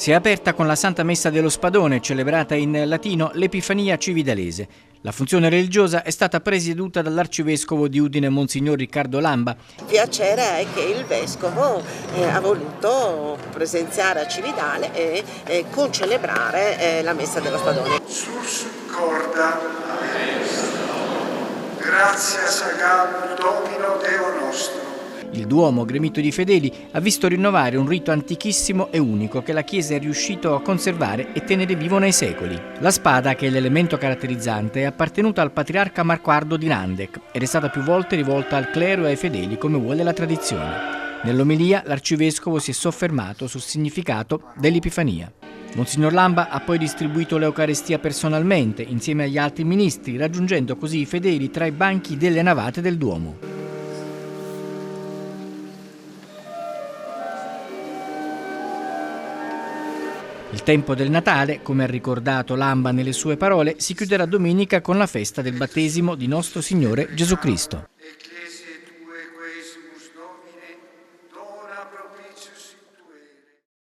Si è aperta con la Santa Messa dello Spadone, celebrata in latino l'Epifania cividalese. La funzione religiosa è stata presieduta dall'arcivescovo di Udine, Monsignor Riccardo Lamba. Il piacere è che il vescovo ha voluto presenziare a Cividale e concelebrare la Messa dello Spadone. Sus corda, gratia sagam Domino Deo nostro. Il Duomo, gremito di fedeli, ha visto rinnovare un rito antichissimo e unico che la Chiesa è riuscito a conservare e tenere vivo nei secoli. La spada, che è l'elemento caratterizzante, è appartenuta al patriarca Marquardo di Nandec ed è stata più volte rivolta al clero e ai fedeli come vuole la tradizione. Nell'omelia l'arcivescovo si è soffermato sul significato dell'Epifania. Monsignor Lamba ha poi distribuito l'Eucaristia personalmente insieme agli altri ministri, raggiungendo così i fedeli tra i banchi delle navate del Duomo. Il tempo del Natale, come ha ricordato Lamba nelle sue parole, si chiuderà domenica con la festa del battesimo di nostro Signore Gesù Cristo.